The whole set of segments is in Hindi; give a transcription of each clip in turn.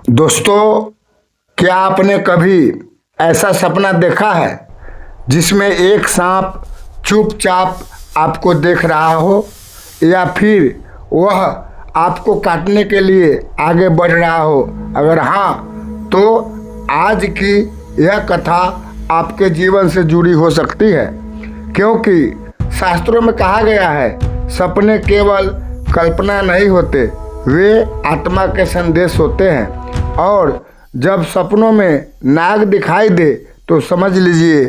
दोस्तों, क्या आपने कभी ऐसा सपना देखा है जिसमें एक सांप चुपचाप आपको देख रहा हो या फिर वह आपको काटने के लिए आगे बढ़ रहा हो? अगर हाँ, तो आज की यह कथा आपके जीवन से जुड़ी हो सकती है, क्योंकि शास्त्रों में कहा गया है सपने केवल कल्पना नहीं होते, वे आत्मा के संदेश होते हैं। और जब सपनों में नाग दिखाई दे तो समझ लीजिए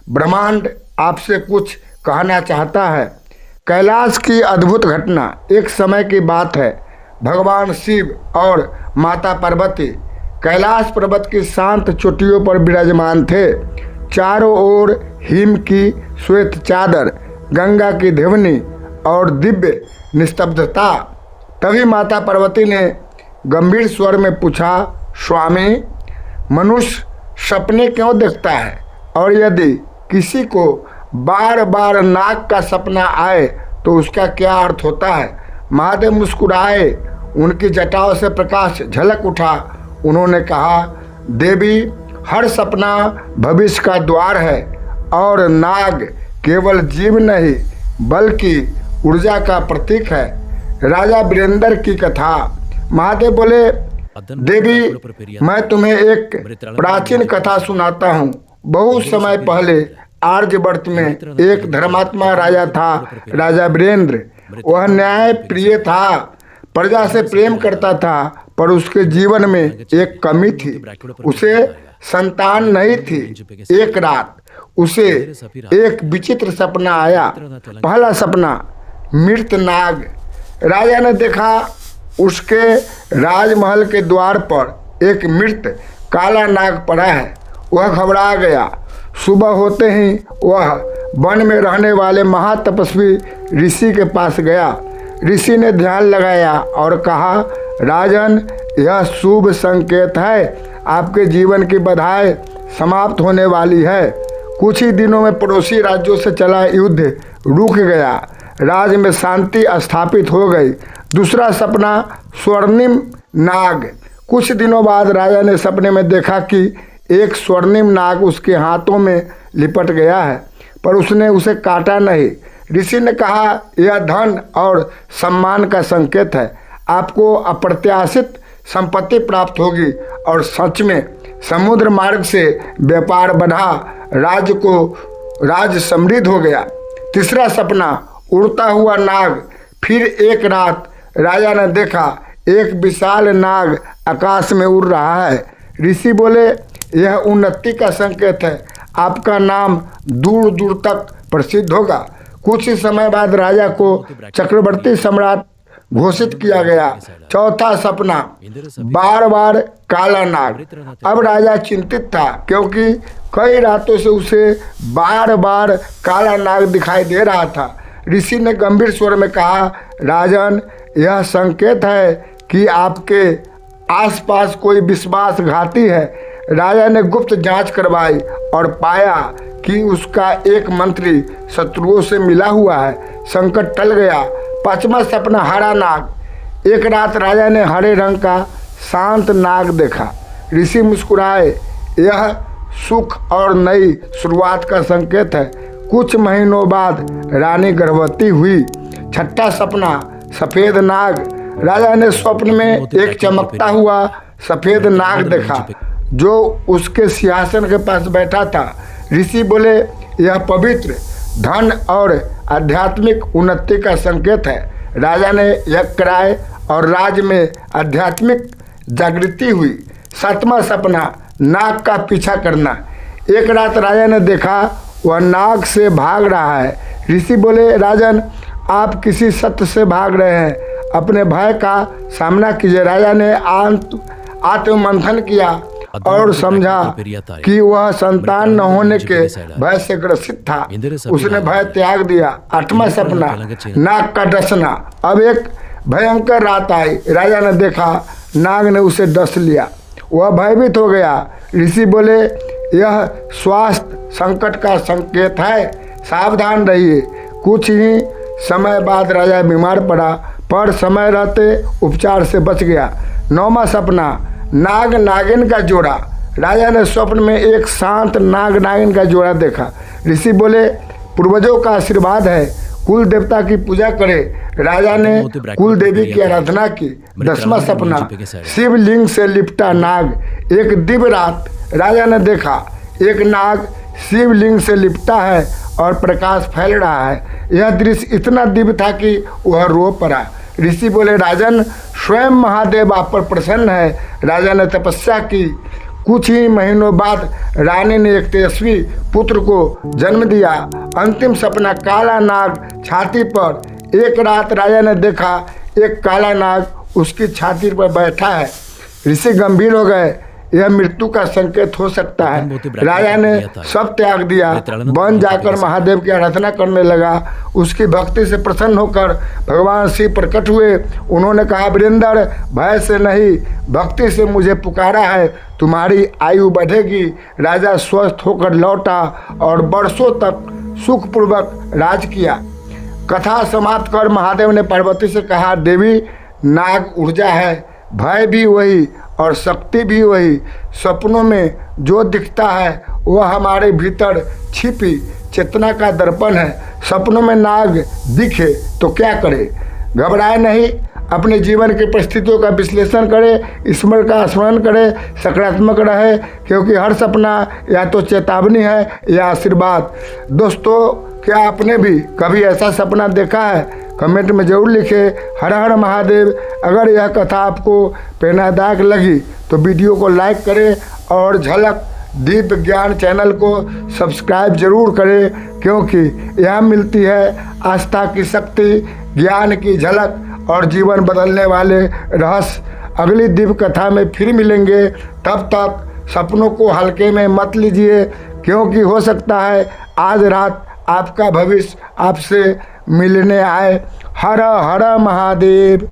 ब्रह्मांड आपसे कुछ कहना चाहता है। कैलाश की अद्भुत घटना। एक समय की बात है, भगवान शिव और माता पार्वती कैलाश पर्वत की शांत चोटियों पर विराजमान थे। चारों ओर हिम की श्वेत चादर, गंगा की ध्वनि और दिव्य निस्तब्धता। तभी माता पार्वती ने गंभीर स्वर में पूछा, स्वामी, मनुष्य सपने क्यों देखता है? और यदि किसी को बार बार नाग का सपना आए तो उसका क्या अर्थ होता है? महादेव मुस्कुराए, उनकी जटाओं से प्रकाश झलक उठा। उन्होंने कहा, देवी, हर सपना भविष्य का द्वार है और नाग केवल जीव नहीं बल्कि ऊर्जा का प्रतीक है। राजा वीरेंद्र की कथा। महादेव बोले, देवी, मैं तुम्हें एक प्राचीन कथा सुनाता हूँ। बहुत समय पहले आर्यवर्त में एक धर्मात्मा राजा था, राजा वीरेंद्र। वह न्याय प्रिय था, प्रजा से प्रेम करता था, पर उसके जीवन में एक कमी थी, उसे संतान नहीं थी। एक रात उसे एक विचित्र सपना आया। पहला सपना, मृत नाग। राजा ने देखा उसके राजमहल के द्वार पर एक मृत काला नाग पड़ा है। वह घबरा गया। सुबह होते ही वह वन में रहने वाले महातपस्वी ऋषि के पास गया। ऋषि ने ध्यान लगाया और कहा, राजन, यह शुभ संकेत है, आपके जीवन की बधाई समाप्त होने वाली है। कुछ ही दिनों में पड़ोसी राज्यों से चला युद्ध रुक गया, राज्य में शांति स्थापित हो गई। दूसरा सपना, स्वर्णिम नाग। कुछ दिनों बाद राजा ने सपने में देखा कि एक स्वर्णिम नाग उसके हाथों में लिपट गया है, पर उसने उसे काटा नहीं। ऋषि ने कहा, यह धन और सम्मान का संकेत है, आपको अप्रत्याशित संपत्ति प्राप्त होगी। और सच में समुद्र मार्ग से व्यापार बढ़ा, राज्य समृद्ध हो गया। तीसरा सपना, उड़ता हुआ नाग। फिर एक रात राजा ने देखा एक विशाल नाग आकाश में उड़ रहा है। ऋषि बोले, यह उन्नति का संकेत है, आपका नाम दूर दूर तक प्रसिद्ध होगा। कुछ ही समय बाद राजा को चक्रवर्ती सम्राट घोषित किया गया। चौथा सपना, बार बार काला नाग। अब राजा चिंतित था, क्योंकि कई रातों से उसे बार बार काला नाग दिखाई दे रहा था। ऋषि ने गंभीर स्वर में कहा, राजन, यह संकेत है कि आपके आसपास कोई विश्वासघाती है। राजा ने गुप्त जांच करवाई और पाया कि उसका एक मंत्री शत्रुओं से मिला हुआ है। संकट टल गया। पांचवा सपना, हरा नाग। एक रात राजा ने हरे रंग का शांत नाग देखा। ऋषि मुस्कुराए, यह सुख और नई शुरुआत का संकेत है। कुछ महीनों बाद रानी गर्भवती हुई। छठा सपना, सफेद नाग। राजा ने स्वप्न में एक चमकता हुआ सफेद नाग देखा जो उसके सिंहासन के पास बैठा था। ऋषि बोले, यह पवित्र, धन और आध्यात्मिक उन्नति का संकेत है। राजा ने यज्ञ कराए और राज्य में आध्यात्मिक जागृति हुई। सातवां सपना, नाग का पीछा करना। एक रात राजा ने देखा वह नाग से भाग रहा है। ऋषि बोले, राजन, आप किसी सत्य से भाग रहे हैं, अपने भय का सामना कीजिए। राजा ने आत्ममंथन किया और समझा कि वह संतान न होने के भय से ग्रसित था। उसने भय त्याग दिया। आठवां सपना, नाग का डसना। अब एक भयंकर रात आई। राजा ने देखा नाग ने उसे डस लिया। वह भयभीत हो गया। ऋषि बोले, यह स्वास्थ्य संकट का संकेत है, सावधान रहिए। कुछ ही समय बाद राजा बीमार पड़ा, पर समय रहते उपचार से बच गया। नौवां सपना, नाग नागिन का जोड़ा। राजा ने स्वप्न में एक शांत नाग नागिन का जोड़ा देखा। ऋषि बोले, पूर्वजों का आशीर्वाद है, कुल देवता की पूजा करे। राजा ने कुल देवी की आराधना की। 10वां सपना, शिवलिंग से लिपटा नाग। एक दिव्य रात राजा ने देखा एक नाग शिवलिंग से लिपटा है और प्रकाश फैल रहा है। यह दृश्य इतना दिव्य था कि वह रो पड़ा। ऋषि बोले, राजन, स्वयं महादेव आप पर प्रसन्न है। राजा ने तपस्या की। कुछ ही महीनों बाद रानी ने एक तेजस्वी पुत्र को जन्म दिया। अंतिम सपना, काला नाग छाती पर। एक रात राजा ने देखा एक काला नाग उसकी छाती पर बैठा है। ऋषि गंभीर हो गए, यह मृत्यु का संकेत हो सकता है। राजा ने सब त्याग दिया, वन जाकर महादेव की आराधना करने लगा। उसकी भक्ति से प्रसन्न होकर भगवान शिव प्रकट हुए। उन्होंने कहा, वीरेंद्र, भय से नहीं, भक्ति से मुझे पुकारा है, तुम्हारी आयु बढ़ेगी। राजा स्वस्थ होकर लौटा और वर्षों तक सुखपूर्वक राज किया। कथा समाप्त कर महादेव ने पार्वती से कहा, देवी, नाग ऊर्जा है, भय भी वही और शक्ति भी वही। सपनों में जो दिखता है वह हमारे भीतर छिपी चेतना का दर्पण है। सपनों में नाग दिखे तो क्या करे? घबराए नहीं, अपने जीवन की परिस्थितियों का विश्लेषण करें, ईश्वर का स्मरण करें, सकारात्मक रहे, क्योंकि हर सपना या तो चेतावनी है या आशीर्वाद। दोस्तों, क्या आपने भी कभी ऐसा सपना देखा है? कमेंट में ज़रूर लिखें। हर हर महादेव। अगर यह कथा आपको प्रेरणादायक लगी तो वीडियो को लाइक करें और झलक दिव्य ज्ञान चैनल को सब्सक्राइब जरूर करें, क्योंकि यह मिलती है आस्था की शक्ति, ज्ञान की झलक और जीवन बदलने वाले रहस्य। अगली दिव्य कथा में फिर मिलेंगे। तब तक सपनों को हल्के में मत लीजिए, क्योंकि हो सकता है आज रात आपका भविष्य आपसे मिलने आए। हर हर महादेव।